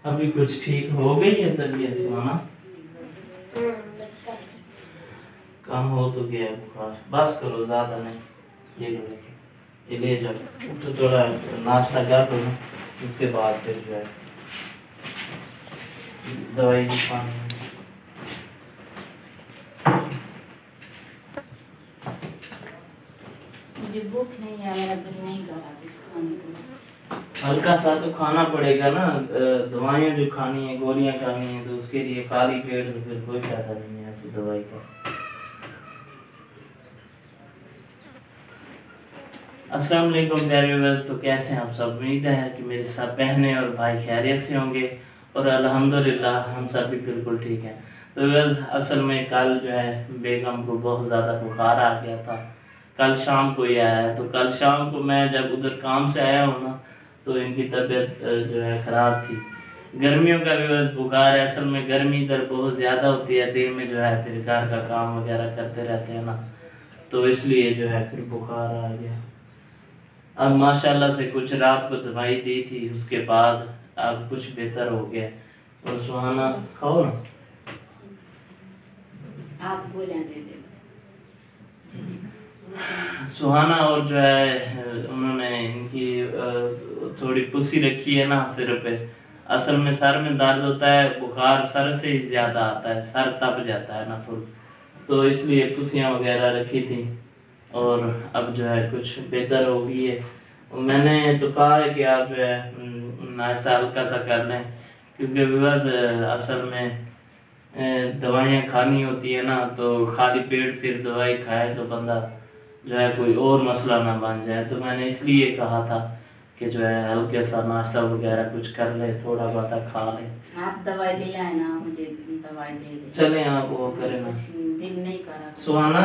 अभी कुछ ठीक हो गई है तबीयत सुहाना? कम हो तो गया बुखार, बस करो ज्यादा नहीं। ये लो ये ले जाओ, तो थोड़ा नाश्ता कर दो ना, उसके बाद फिर जो है दवाई भी खानी है। मुझे भूख नहीं है, मेरा दिल नहीं कर रहा कुछ खाने को। हल्का सा तो खाना पड़ेगा ना, दवाइयाँ जो खानी है, गोलियाँ खानी है, तो उसके लिए खाली पेट तो फिर कोई फायदा नहीं है ऐसी दवाई का। अस्सलाम वालेकुम प्यारे व्यूअर्स, तो कैसे हैं आप सब? उम्मीद है कि मेरे सब बहनें और भाई खैरियत से होंगे और अल्हम्दुलिल्लाह हम सब भी बिल्कुल ठीक हैं। तो व्यूअर्स, असल में कल जो है बेगम को बहुत ज़्यादा बुखार आ गया था, कल शाम को ही आया है। तो कल शाम को मैं जब उधर काम से आया हूँ ना, तो इनकी तबीयत जो है ख़राब थी। गर्मियों का व्यूअर्स बुखार है, असल में गर्मी इधर बहुत ज़्यादा होती है, दिन में जो है फिर घर का काम वगैरह करते रहते हैं ना, तो इसलिए जो है फिर बुखार आ गया। अब माशाल्लाह से कुछ रात को दवाई दी थी, उसके बाद अब कुछ बेहतर हो गया। और सुहाना खाओ ना, आप बोले दे दे। सुहाना और जो है उन्होंने इनकी थोड़ी पुसी रखी है ना सिर पे। असल में सर में दर्द होता है, बुखार सर से ही ज़्यादा आता है, सर तप जाता है ना फुल, तो इसलिए पुसियाँ वगैरह रखी थी और अब जो है कुछ बेहतर हो गई है। मैंने तो कहा है कि आप जो है नाश्ता हल्का सा कर लें, क्योंकि बस असल में दवाइयाँ खानी होती है ना, तो खाली पेट फिर दवाई खाए तो बंदा जो है कोई और मसला ना बन जाए। तो मैंने इसलिए कहा था कि जो है हल्के सा नाश्ता वगैरह कुछ कर ले, थोड़ा बहुत खा ले। आप दवाई ले आए ना, मुझे दवाई दे दे। चलें आप वो करें ना। दिल नहीं कर रहा। सुहाना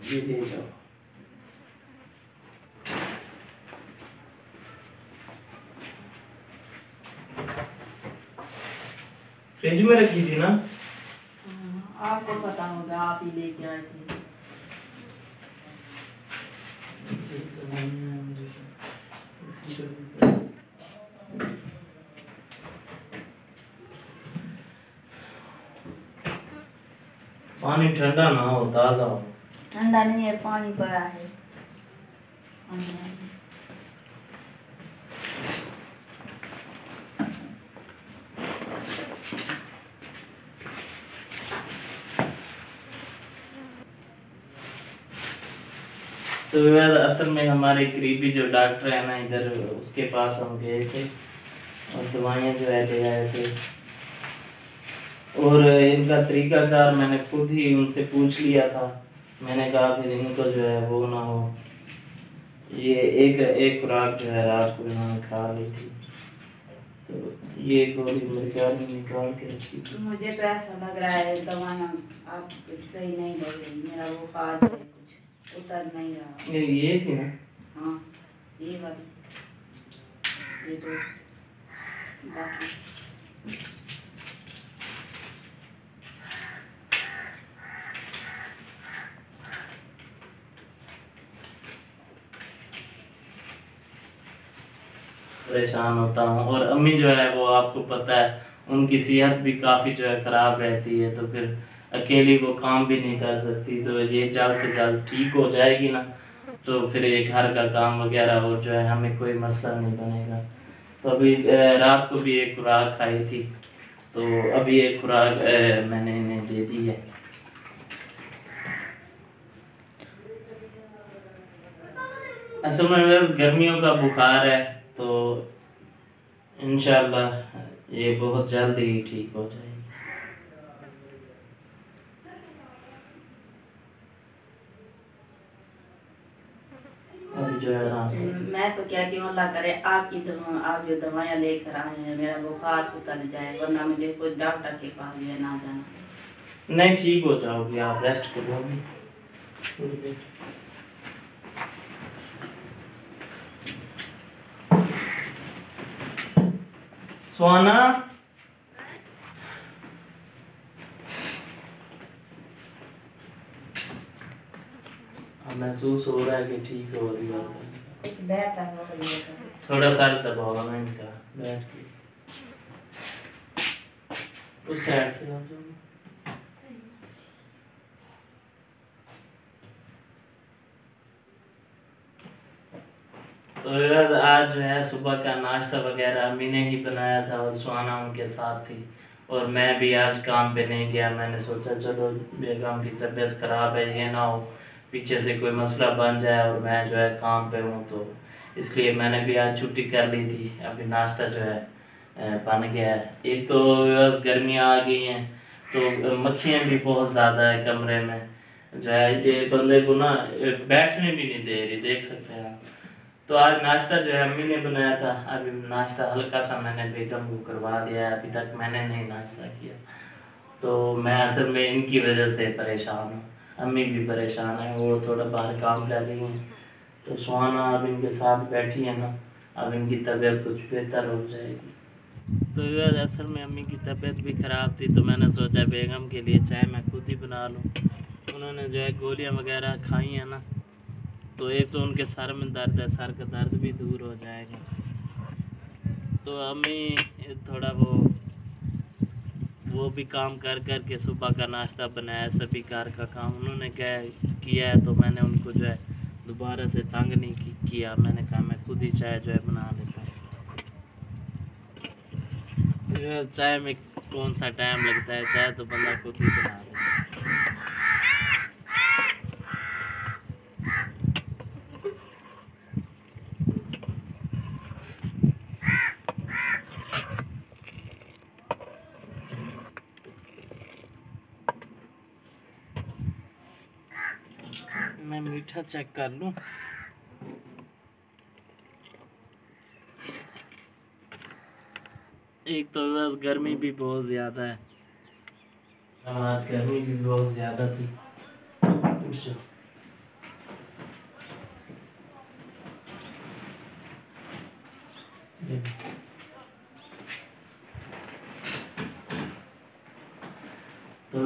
ये ले जाओ। फ्रिज में रखी थी ना? आपको पता होगा, आप ही लेके आए थे। पानी ठंडा ना हो, ताज़ा हो। ठंडा नहीं है, पानी पड़ा है। तो असल में हमारे करीबी जो डॉक्टर है ना इधर, उसके पास हम गए थे और दवाइयाँ जो है ले आए थे। और इनका तरीकाकार मैंने खुद ही उनसे पूछ लिया था। मैंने कहा फिर इनको जो है वो ना हो, ये एक खुराक जो है रात को इन्होंने खा ली थी, तो ये गोली मेरे ख्याल में निकाल के रखी थी। मुझे तो ऐसा लग रहा है दवाइयाँ आप सही नहीं लग रही, मेरा बुखार है कुछ उतर नहीं रहा। ये थी ना? हाँ ये वाली, ये तो बाकी परेशान होता हूँ। और अम्मी जो है वो आपको पता है उनकी सेहत भी काफ़ी जो है ख़राब रहती है, तो फिर अकेली वो काम भी नहीं कर सकती। तो ये जल्द से जल्द ठीक हो जाएगी ना, तो फिर ये घर का काम वगैरह और जो है हमें कोई मसला नहीं बनेगा। तो अभी रात को भी एक खुराक खाई थी, तो अभी एक खुराक मैंने इन्हें दे दी है। असल में बस गर्मियों का बुखार है, तो इंशाल्लाह ये बहुत जल्द ही ठीक हो जाएगी। अभी जो है आराम करो। मैं तो कहती हूँ अल्लाह करे आपकी आप जो दवाइयाँ लेकर आए हैं मेरा बुखार उतर जाए, वरना मुझे कोई डॉक्टर के पास भी ना जाना। नहीं ठीक हो जाओगी, आप रेस्ट करोगी थोड़ी देर। सुहाना महसूस हो रहा है कि ठीक हो रही है? कुछ बेहतर हो रही है। थोड़ा सा दबाओ मैं इनका बैठ के उस साइड से आप जाओ। तो आज जो है सुबह का नाश्ता वगैरह अम्मी ने ही बनाया था और सुहाना उनके साथ थी। और मैं भी आज काम पे नहीं गया, मैंने सोचा चलो बेगम की तबीयत ख़राब है, ये ना हो पीछे से कोई मसला बन जाए और मैं जो है काम पे हूँ, तो इसलिए मैंने भी आज छुट्टी कर ली थी। अभी नाश्ता जो है बन गया है। एक तो बस गर्मियाँ आ गई हैं तो मक्खियाँ भी बहुत ज़्यादा है कमरे में, जो है ये बंदे को ना बैठने भी नहीं दे रही, देख सकते हैं आप। तो आज नाश्ता जो है अम्मी ने बनाया था। अभी नाश्ता हल्का सा मैंने बेगम को करवा लिया है, अभी तक मैंने नहीं नाश्ता किया। तो मैं असल में इनकी वजह से परेशान हूँ, अम्मी भी परेशान है, वो थोड़ा बाहर काम कर रही हैं। तो सुहाना अब इनके साथ बैठी है ना, अब इनकी तबीयत कुछ बेहतर हो जाएगी। तो वह असल में अम्मी की तबीयत भी ख़राब थी, तो मैंने सोचा बेगम के लिए चाय मैं खुद ही बना लूँ। उन्होंने जो है गोलियाँ वगैरह खाई हैं ना, तो एक तो उनके सर में दर्द है, सर का दर्द भी दूर हो जाएगा। तो अम्मी थोड़ा वो भी काम कर कर के सुबह का नाश्ता बनाया, सभी कार का काम उन्होंने क्या किया है, तो मैंने उनको जो है दोबारा से तंग नहीं किया। मैंने कहा मैं खुद ही चाय जो है बना लेता हूँ। चाय में कौन सा टाइम लगता है, चाय तो बंदा खुद ही बना लेता है। मैं मीठा चेक कर लूं। एक तो बस गर्मी भी बहुत ज़्यादा है, आज गर्मी भी बहुत ज़्यादा थी। तो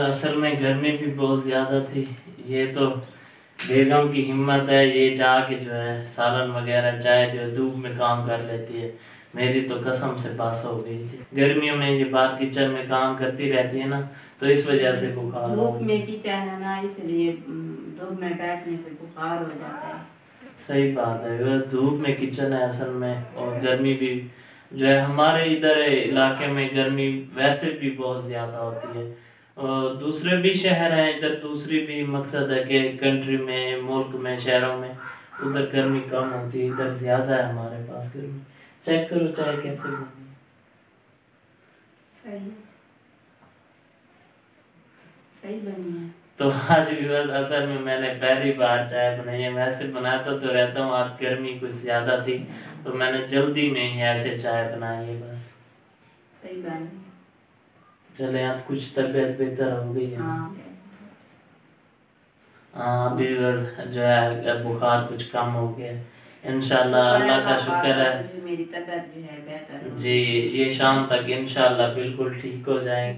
असल में गर्मी भी बहुत ज़्यादा थी। ये तो बेगम की हिम्मत है, ये जाके जो है सालन वगैरह चाय जो धूप में काम कर लेती है। मेरी तो कसम से बस हो गई थी। गर्मियों में ये बाहर किचन में काम करती रहती है ना, तो इस वजह से बुखार धूप में किचन है ना, इसलिए धूप में बैठने से बुखार हो जाता है। सही बात है, बस धूप में किचन है असल में। और गर्मी भी जो है हमारे इधर इलाके में गर्मी वैसे भी बहुत ज़्यादा होती है। और दूसरे भी शहर हैं इधर, दूसरी भी मकसद है कि कंट्री में, मुल्क में, शहरों में उधर गर्मी कम होती है, इधर ज़्यादा है हमारे पास गर्मी। चेक करो चाय कैसे बनी है। सही सही बनी है। तो आज भी बस असल में मैंने पहली बार चाय बनाई है। वैसे बनाता तो रहता हूँ, आज गर्मी कुछ ज़्यादा थी तो मैंने जल्दी में ही ऐसे चाय बनाई है बस। सही बनी। चले आप कुछ तबीयत बेहतर हो गई है? हाँ अभी बस जो है बुखार कुछ कम हो गया इंशाल्लाह, अल्लाह का शुक्र है। मेरी तबीयत जो है बेहतर जी, ये शाम तक इंशाल्लाह बिल्कुल ठीक हो जाएंगे।